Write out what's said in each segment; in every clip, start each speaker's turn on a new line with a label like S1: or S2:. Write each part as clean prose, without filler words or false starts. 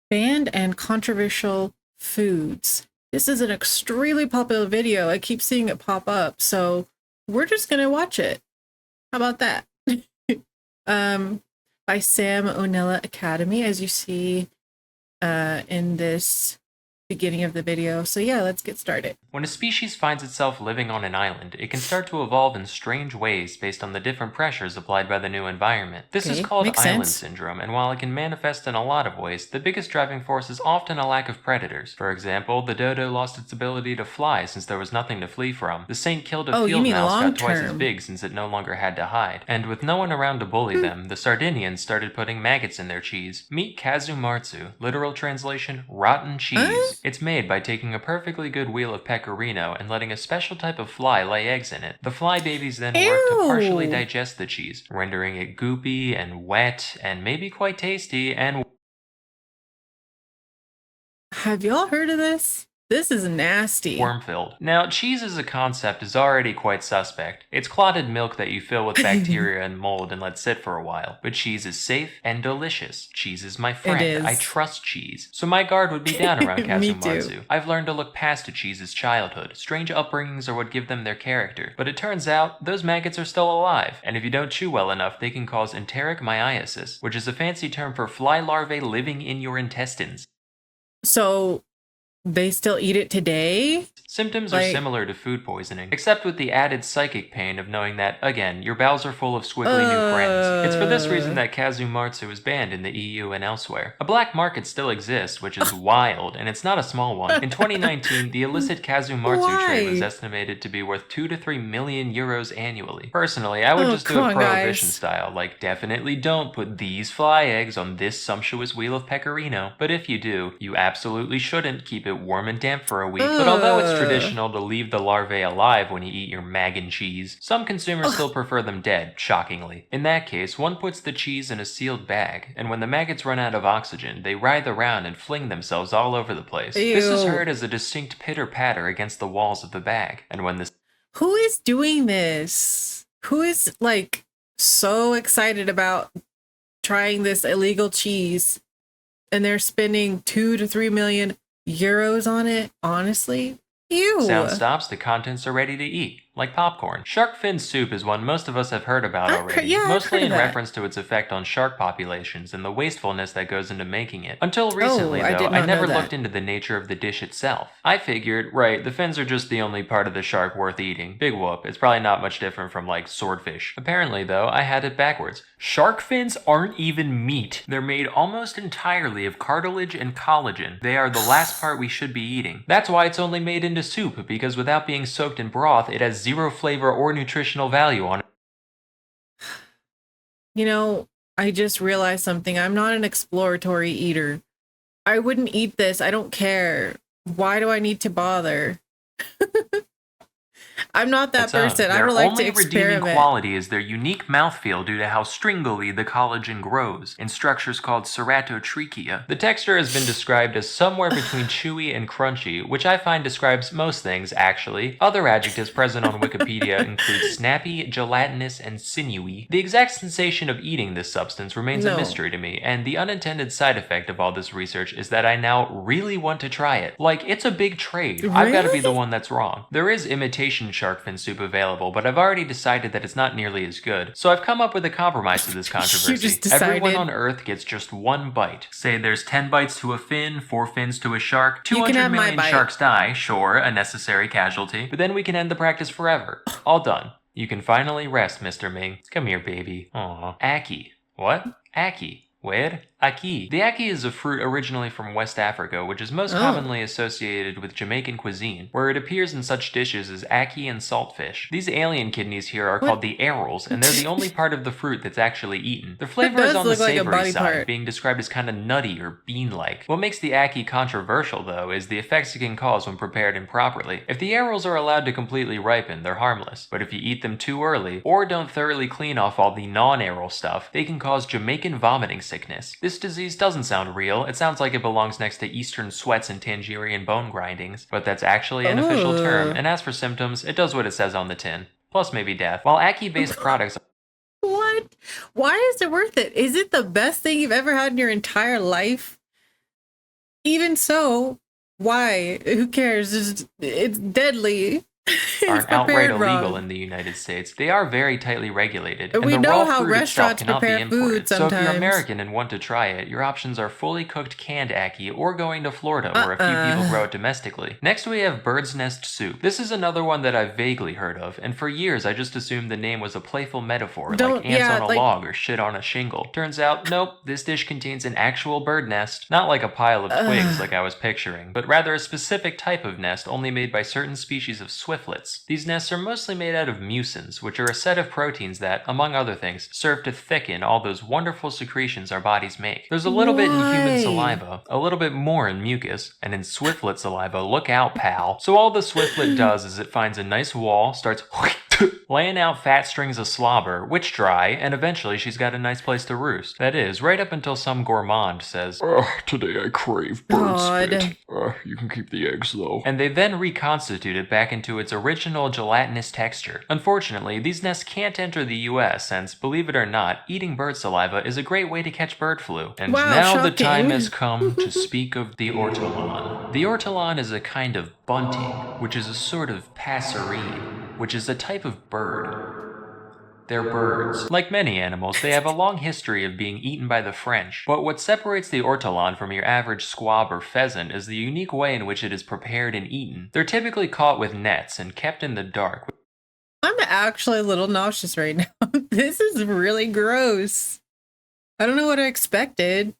S1: Banned and controversial foods. This is an extremely popular video. I keep seeing it pop up, so we're just gonna watch it. How about that? um, by Sam Onella Academy, as you see in this beginning of the video. So yeah, let's get started.
S2: When a species finds itself living on an island, it can start to evolve in strange ways based on the different pressures applied by the new environment. This is
S1: Okay,
S2: called
S1: makes
S2: island
S1: sense.
S2: syndrome, and while it can manifest in a lot of ways, the biggest driving force is often a lack of predators. For example, the dodo lost its ability to fly since there was nothing to flee from. The saint killed a
S1: Oh, you
S2: field
S1: mean
S2: mouse
S1: long
S2: got twice as
S1: term?
S2: big since it no longer had to hide. And with no one around to bully them, the Sardinians started putting maggots in their cheese. Meet casu martzu, literal translation, rotten cheese. It's made by taking a perfectly good wheel of pecorino and letting a special type of fly lay eggs in it. The fly babies then work to partially
S1: Ew!
S2: digest the cheese, rendering it goopy and wet and maybe quite tasty and
S1: Have y'all heard of this? This is nasty.
S2: worm-filled. Now, cheese as a concept is already quite suspect. It's clotted milk that you fill with bacteria and mold and let sit for a while. But cheese is safe and delicious. Cheese is my
S1: It
S2: friend. I
S1: is.
S2: trust cheese. So my guard would be down around
S1: Me too.
S2: Kazumatsu. I've learned to look past a cheese's childhood. Strange upbringings are what give them their character. But it turns out, those maggots are still alive. And if you don't chew well enough, they can cause enteric myiasis, which is a fancy term for fly larvae living in your intestines.
S1: So they still eat it today?
S2: Symptoms are similar to food poisoning, except with the added psychic pain of knowing that, again, your bowels are full of squiggly new friends. It's for this reason that casu martzu is banned in the EU and elsewhere. A black market still exists, which is wild, and it's not a small one. In 2019, the illicit casu martzu trade was estimated to be worth 2 to 3 million euros annually. Personally, I would just do it prohibition style, like definitely don't put these fly eggs on this sumptuous wheel of pecorino. But if you do, you absolutely shouldn't keep it warm and damp for a week. But although it's traditional to leave the larvae alive when you eat your mag and cheese, some consumers still prefer them dead, shockingly. In that case, one puts the cheese in a sealed bag, and when the maggots run out of oxygen, they writhe around and fling themselves all over the place.
S1: Ew.
S2: This is heard as a distinct pitter-patter against the walls of the bag, and when this—
S1: Who is doing this? Who is, like, so excited about trying this illegal cheese, and they're spending 2 to 3 million euros on it? Honestly? Ew.
S2: Sound stops, the contents are ready to eat, like popcorn. Shark fin soup is one most of us have heard about already, mostly in reference to its effect on shark populations and the wastefulness that goes into making it. Until recently, though, I never looked into the nature of the dish itself. I figured, right, the fins are just the only part of the shark worth eating. Big whoop, it's probably not much different from, like, swordfish. Apparently, though, I had it backwards. Shark fins aren't even meat. They're made almost entirely of cartilage and collagen. They are the last part we should be eating. That's why it's only made into soup, because without being soaked in broth, it has zero flavor or nutritional value on it.
S1: You know, I just realized something. I'm not an exploratory eater. I wouldn't eat this. I don't care. Why do I need to bother? I'm not that person. I would like to experiment.
S2: Their only redeeming quality is their unique mouthfeel due to how stringily the collagen grows in structures called ceratotrichia. The texture has been described as somewhere between chewy and crunchy, which I find describes most things, actually. Other adjectives present on Wikipedia include snappy, gelatinous, and sinewy. The exact sensation of eating this substance remains a mystery to me, and the unintended side effect of all this research is that I now really want to try it. Like, it's a big trade. Really? I've got to be the one that's wrong. There is imitation shark fin soup available, but I've already decided that it's not nearly as good. So I've come up with a compromise to this controversy. Everyone on Earth gets just one bite. Say there's 10 bites to a fin, 4 fins to a shark, 200 million sharks die, sure, a necessary casualty, but then we can end the practice forever. All done. You can finally rest, Mr. Ming. Come here, baby. Aw. Ackee. What? Ackee. Where? Ackee. The ackee is a fruit originally from West Africa, which is most commonly associated with Jamaican cuisine, where it appears in such dishes as ackee and saltfish. These alien kidneys here are called the arils, and they're the only part of the fruit that's actually eaten. The flavor is on the savory side, being described as kind of nutty or bean-like. What makes the ackee controversial, though, is the effects it can cause when prepared improperly. If the arils are allowed to completely ripen, they're harmless, but if you eat them too early, or don't thoroughly clean off all the non-aril stuff, they can cause Jamaican vomiting sickness. This disease doesn't sound real. It sounds like it belongs next to Eastern sweats and Tangerian bone grindings, but that's actually an official term, and as for symptoms, it does what it says on the tin. Plus maybe death. While ackee-based products—
S1: What? Why is it worth it? Is it the best thing you've ever had in your entire life? even so, why? Who cares? It's deadly. It's
S2: Aren't outright
S1: prepared
S2: illegal
S1: wrong.
S2: in the United States. They are very tightly regulated, and
S1: We
S2: the
S1: know
S2: raw
S1: how
S2: fruit itself
S1: restaurants
S2: cannot be
S1: prepare food
S2: imported. So if you're
S1: sometimes.
S2: American and want to try it, your options are fully cooked canned ackee or going to Florida where a few people
S1: Uh-uh.
S2: grow it domestically. Next we have bird's nest soup. This is another one that I've vaguely heard of, and for years I just assumed the name was a playful metaphor like
S1: Don't,
S2: ants
S1: yeah,
S2: on a
S1: like,
S2: log or shit on a shingle. Turns out, nope, this dish contains an actual bird nest. Not like a pile of twigs like I was picturing, but rather a specific type of nest only made by certain species of swiftlets. These nests are mostly made out of mucins, which are a set of proteins that, among other things, serve to thicken all those wonderful secretions our bodies make. There's a little bit in human
S1: why?
S2: saliva, a little bit more in mucus, and in swiftlet saliva, look out, pal. So all the swiftlet does is it finds a nice wall, starts laying out fat strings of slobber, which dry, and eventually she's got a nice place to roost. That is, right up until some gourmand says, today I crave bird
S1: God.
S2: spit. You can keep the eggs though. And they then reconstitute it back into its original gelatinous texture. Unfortunately, these nests can't enter the US since, believe it or not, eating bird saliva is a great way to catch bird flu. And
S1: Wow,
S2: now the time has
S1: shocking.
S2: come to speak of the ortolan. The ortolan is a kind of bunting, which is a sort of passerine, which is a type of bird. They're birds. Like many animals, they have a long history of being eaten by the French, but what separates the ortolan from your average squab or pheasant is the unique way in which it is prepared and eaten. They're typically caught with nets and kept in the dark.
S1: I'm actually a little nauseous right now. This is really gross. I don't know what I expected.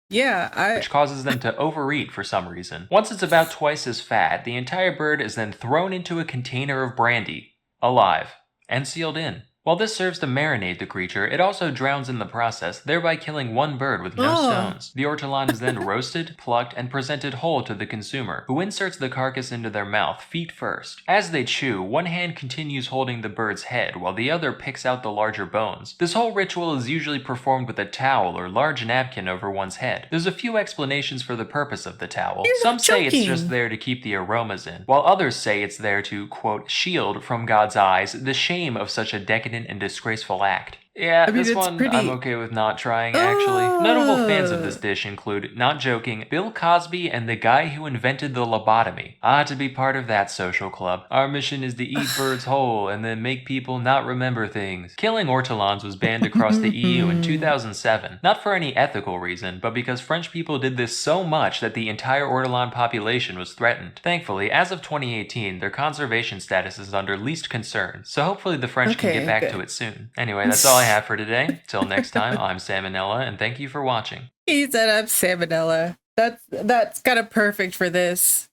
S1: Yeah,
S2: Which causes them to overeat for some reason. Once it's about twice as fat, the entire bird is then thrown into a container of brandy, alive, and sealed in. While this serves to marinate the creature, it also drowns in the process, thereby killing one bird with no
S1: Oh.
S2: stones. The ortolan is then roasted, plucked, and presented whole to the consumer, who inserts the carcass into their mouth, feet first. As they chew, one hand continues holding the bird's head, while the other picks out the larger bones. This whole ritual is usually performed with a towel or large napkin over one's head. There's a few explanations for the purpose of the towel.
S1: You're
S2: Some
S1: not
S2: say it's just
S1: joking.
S2: there to keep the aromas in, while others say it's there to, quote, shield from God's eyes the shame of such a decadent and disgraceful act. Yeah,
S1: I mean,
S2: this
S1: it's
S2: one I'm
S1: pretty.
S2: okay with not trying, actually. Notable fans of this
S1: Oh.
S2: dish include, not joking, Bill Cosby and the guy who invented the lobotomy. To be part of that social club. Our mission is to eat birds whole and then make people not remember things. Killing ortolans was banned across the EU in 2007, not for any ethical reason, but because French people did this so much that the entire ortolan population was threatened. Thankfully, as of 2018, their conservation status is under least concern, so hopefully the French can get
S1: Okay,
S2: back
S1: good.
S2: to it soon. Anyway, that's all I have for today. Till next time, I'm Salmonella, and thank you for watching.
S1: He set up salmonella. That's kind of perfect for this.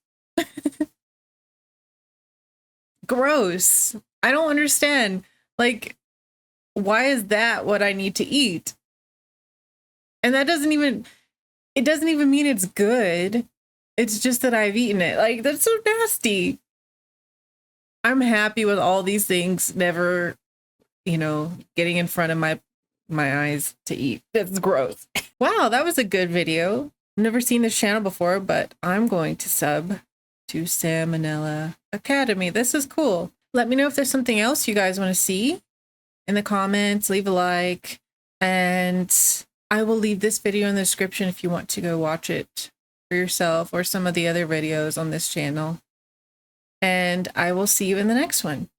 S1: Gross. I don't understand. Like, why is that what I need to eat? And that doesn't even it doesn't even mean it's good. It's just that I've eaten it. Like, that's so nasty. I'm happy with all these things never, getting in front of my eyes to eat. That's gross. Wow, that was a good video. I've never seen this channel before, but I'm going to sub to Salmonella Academy. This is cool. Let me know if there's something else you guys want to see in the comments. Leave a like, and I will leave this video in the description if you want to go watch it for yourself or some of the other videos on this channel. And I will see you in the next one.